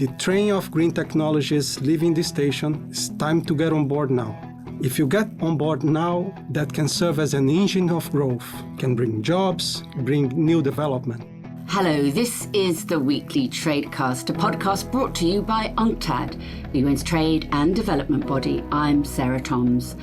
The train of green technologies leaving the station. It's time to get on board now. If you get on board now, that can serve as an engine of growth, can bring jobs, bring new development. Hello, this is the Weekly Tradecast, a podcast brought to you by UNCTAD, the UN's trade and development body. I'm Sarah Toms.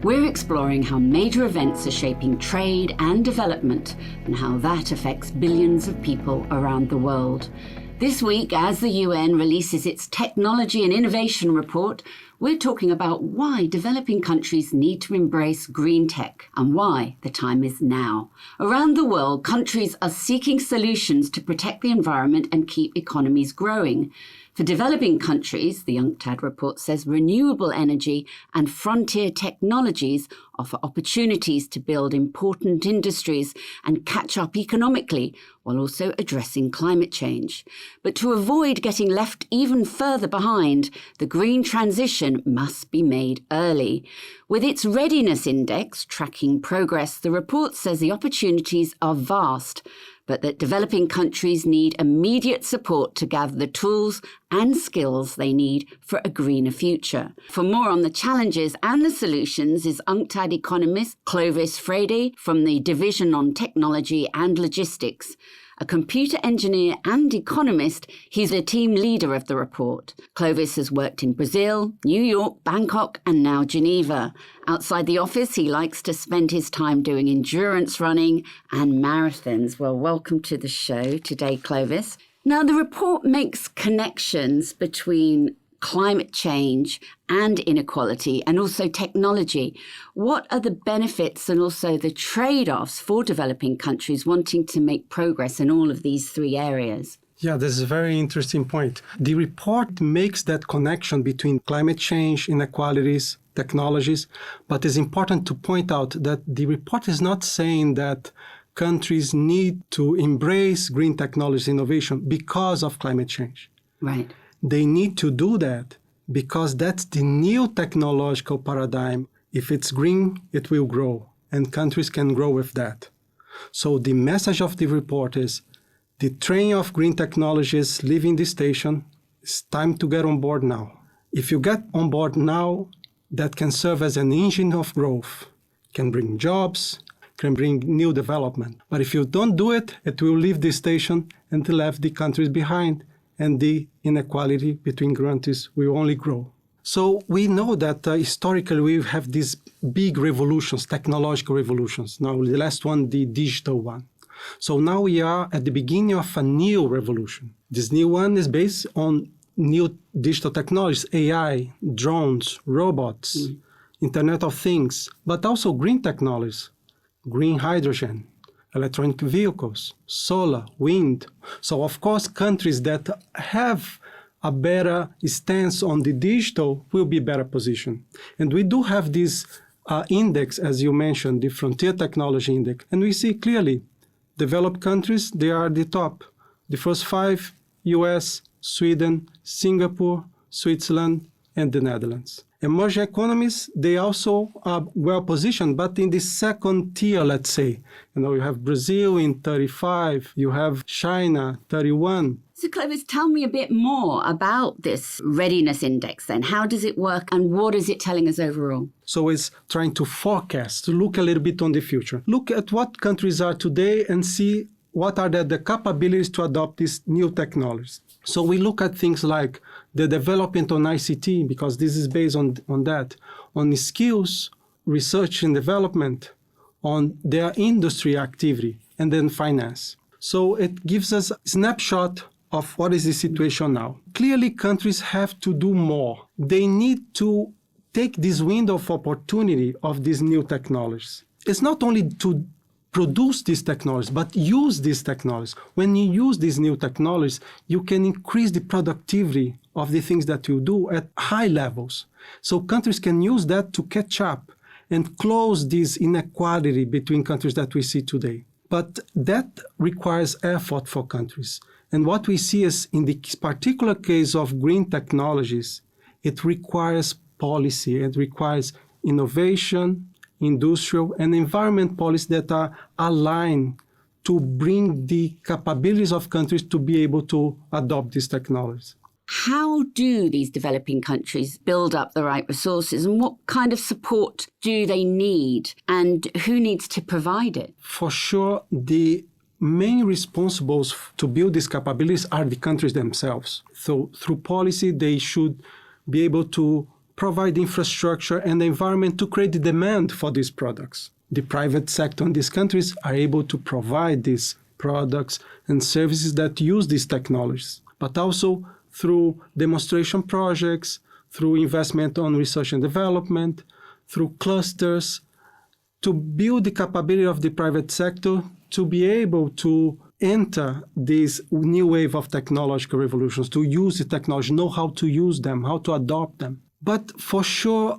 We're exploring how major events are shaping trade and development and how that affects billions of people around the world. This week, as the UN releases its Technology and Innovation Report, we're talking about why developing countries need to embrace green tech and why the time is now. Around the world, countries are seeking solutions to protect the environment and keep economies growing. For developing countries, the UNCTAD report says renewable energy and frontier technologies offer opportunities to build important industries and catch up economically while also addressing climate change. But to avoid getting left even further behind, the green transition must be made early. With its readiness index tracking progress, the report says the opportunities are vast, but that developing countries need immediate support to gather the tools and skills they need for a greener future. For more on the challenges and the solutions is UNCTAD economist Clovis Freire from the Division on Technology and Logistics. A computer engineer and economist, he's the team leader of the report. Clovis has worked in Brazil, New York, Bangkok, and now Geneva. Outside the office, he likes to spend his time doing endurance running and marathons. Well, welcome to the show today, Clovis. Now, the report makes connections between climate change and inequality and also technology. What are the benefits and also the trade-offs for developing countries wanting to make progress in all of these three areas? Yeah, this is a very interesting point. The report makes that connection between climate change, inequalities, technologies, but it's important to point out that the report is not saying that countries need to embrace green technology innovation because of climate change. Right. They need to do that because that's the new technological paradigm. If it's green, it will grow, and countries can grow with that. So the message of the report is the train of green technologies leaving the station. It's time to get on board now. If you get on board now, that can serve as an engine of growth, can bring jobs, can bring new development. But if you don't do it, it will leave the station and leave the countries behind, and the inequality between countries will only grow. So we know that historically we have these big revolutions, technological revolutions. Now the last one, the digital one. So now we are at the beginning of a new revolution. This new one is based on new digital technologies, AI, drones, robots, Internet of Things, but also green technologies, green hydrogen, electronic vehicles, solar, wind. So of course, countries that have a better stance on the digital will be better positioned. And we do have this index, as you mentioned, the Frontier Technology Index. And we see clearly, developed countries, they are at the top. The first five, US, Sweden, Singapore, Switzerland, and the Netherlands. Emerging economies, they also are well positioned, but in the second tier, let's say. You have Brazil in 35, you have China, 31. So Clovis, tell me a bit more about this readiness index then. How does it work and what is it telling us overall? So it's trying to forecast, to look a little bit on the future. Look at what countries are today and see what are the capabilities to adopt these new technologies. So we look at things like the development on ICT, because this is based on that, on skills, research and development, on their industry activity, and then finance. So it gives us a snapshot of what is the situation now. Clearly, countries have to do more. They need to take this window of opportunity of these new technologies. It's not only to produce these technologies, but use these technologies. When you use these new technologies, you can increase the productivity of the things that you do at high levels. So countries can use that to catch up and close this inequality between countries that we see today. But that requires effort for countries. And what we see is in the particular case of green technologies, it requires policy, it requires innovation, industrial and environment policies that are aligned to bring the capabilities of countries to be able to adopt these technologies. How do these developing countries build up the right resources, and what kind of support do they need, and who needs to provide it? For sure, the main responsibles to build these capabilities are the countries themselves. So through policy, they should be able to provide infrastructure and the environment to create the demand for these products. The private sector in these countries are able to provide these products and services that use these technologies, but also through demonstration projects, through investment on research and development, through clusters, to build the capability of the private sector to be able to enter this new wave of technological revolutions, to use the technology, know how to use them, how to adopt them. But for sure,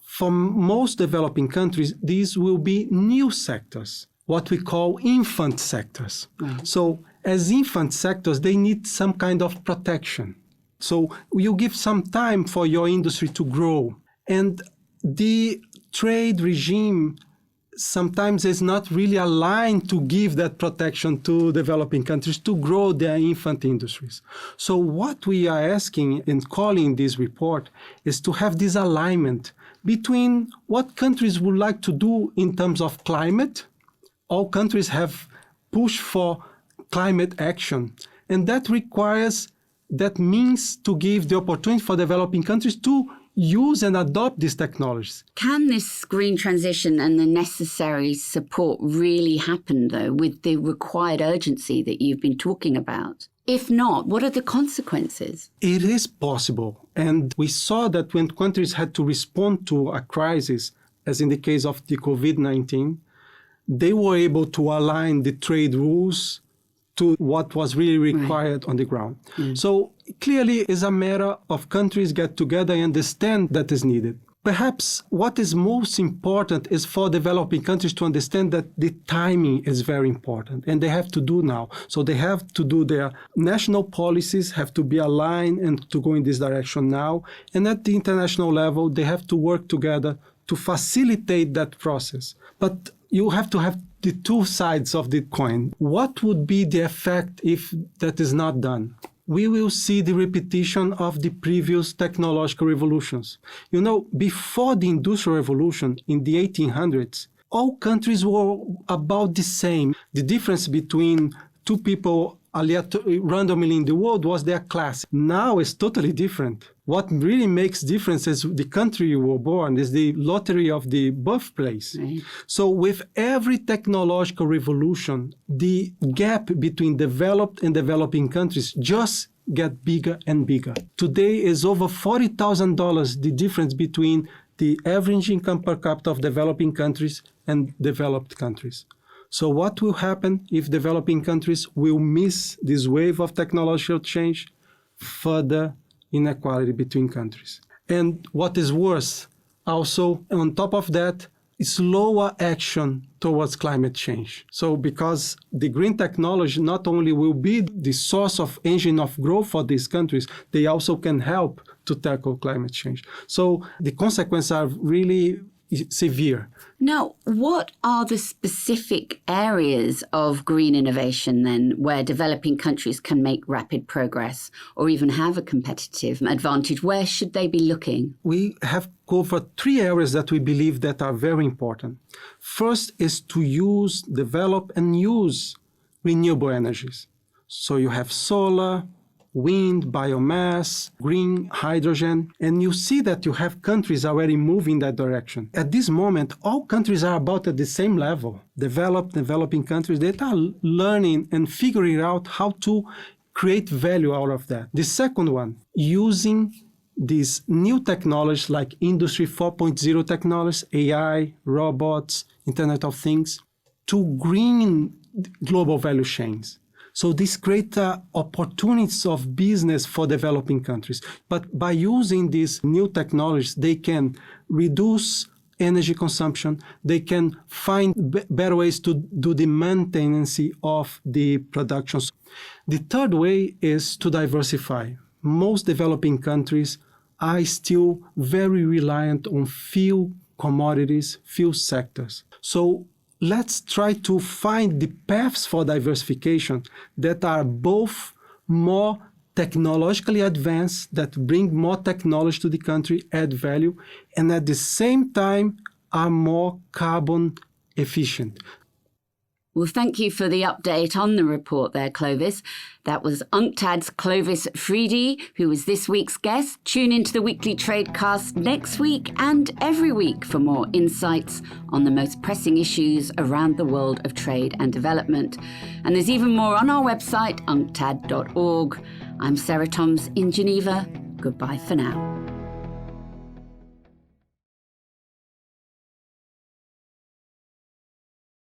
for most developing countries, these will be new sectors, what we call infant sectors. Mm-hmm. So as infant sectors, they need some kind of protection. So you give some time for your industry to grow. And the trade regime sometimes is not really aligned to give that protection to developing countries to grow their infant industries. So what we are asking and calling this report is to have this alignment between what countries would like to do in terms of climate. All countries have pushed for climate action, and that means to give the opportunity for developing countries to use and adopt these technologies. Can this green transition and the necessary support really happen, though, with the required urgency that you've been talking about? If not, what are the consequences? It is possible. And we saw that when countries had to respond to a crisis, as in the case of the COVID-19, they were able to align the trade rules to what was really required on the ground. Mm. So clearly it's a matter of countries get together and understand that is needed. Perhaps what is most important is for developing countries to understand that the timing is very important, and they have to do now. So they have to do their national policies, have to be aligned and to go in this direction now. And at the international level, they have to work together to facilitate that process. But you have to have the two sides of the coin. What would be the effect if that is not done? We will see the repetition of the previous technological revolutions. You know, before the Industrial Revolution in the 1800s, all countries were about the same. The difference between two people randomly in the world was their class. Now it's totally different. What really makes difference is the country you were born, is the lottery of the birthplace. Right. So with every technological revolution, the gap between developed and developing countries just get bigger and bigger. Today is over $40,000, the difference between the average income per capita of developing countries and developed countries. So what will happen if developing countries will miss this wave of technological change? Further inequality between countries. And what is worse, also on top of that, slower action towards climate change. So because the green technology not only will be the source of engine of growth for these countries, they also can help to tackle climate change. So the consequences are really severe. Now, what are the specific areas of green innovation then where developing countries can make rapid progress or even have a competitive advantage? Where should they be looking? We have covered 3 areas that we believe that are very important. First is to develop and use renewable energies. So you have solar, wind, biomass, green hydrogen, and you see that you have countries already moving in that direction. At this moment, all countries are about at the same level. Developing countries that are learning and figuring out how to create value out of that. The second one, using these new technologies like Industry 4.0 technologies, AI, robots, Internet of Things, to green global value chains. So this creates opportunities of business for developing countries. But by using these new technologies, they can reduce energy consumption. They can find better ways to do the maintenance of the productions. The third way is to diversify. Most developing countries are still very reliant on few commodities, few sectors. So let's try to find the paths for diversification that are both more technologically advanced, that bring more technology to the country, add value, and at the same time are more carbon efficient. Well, thank you for the update on the report there, Clovis. That was UNCTAD'S Clovis Freire, who was this week's guest. Tune into the Weekly Tradecast next week and every week for more insights on the most pressing issues around the world of trade and development. And there's even more on our website, unctad.org. I'm Sarah Toms in Geneva. Goodbye for now.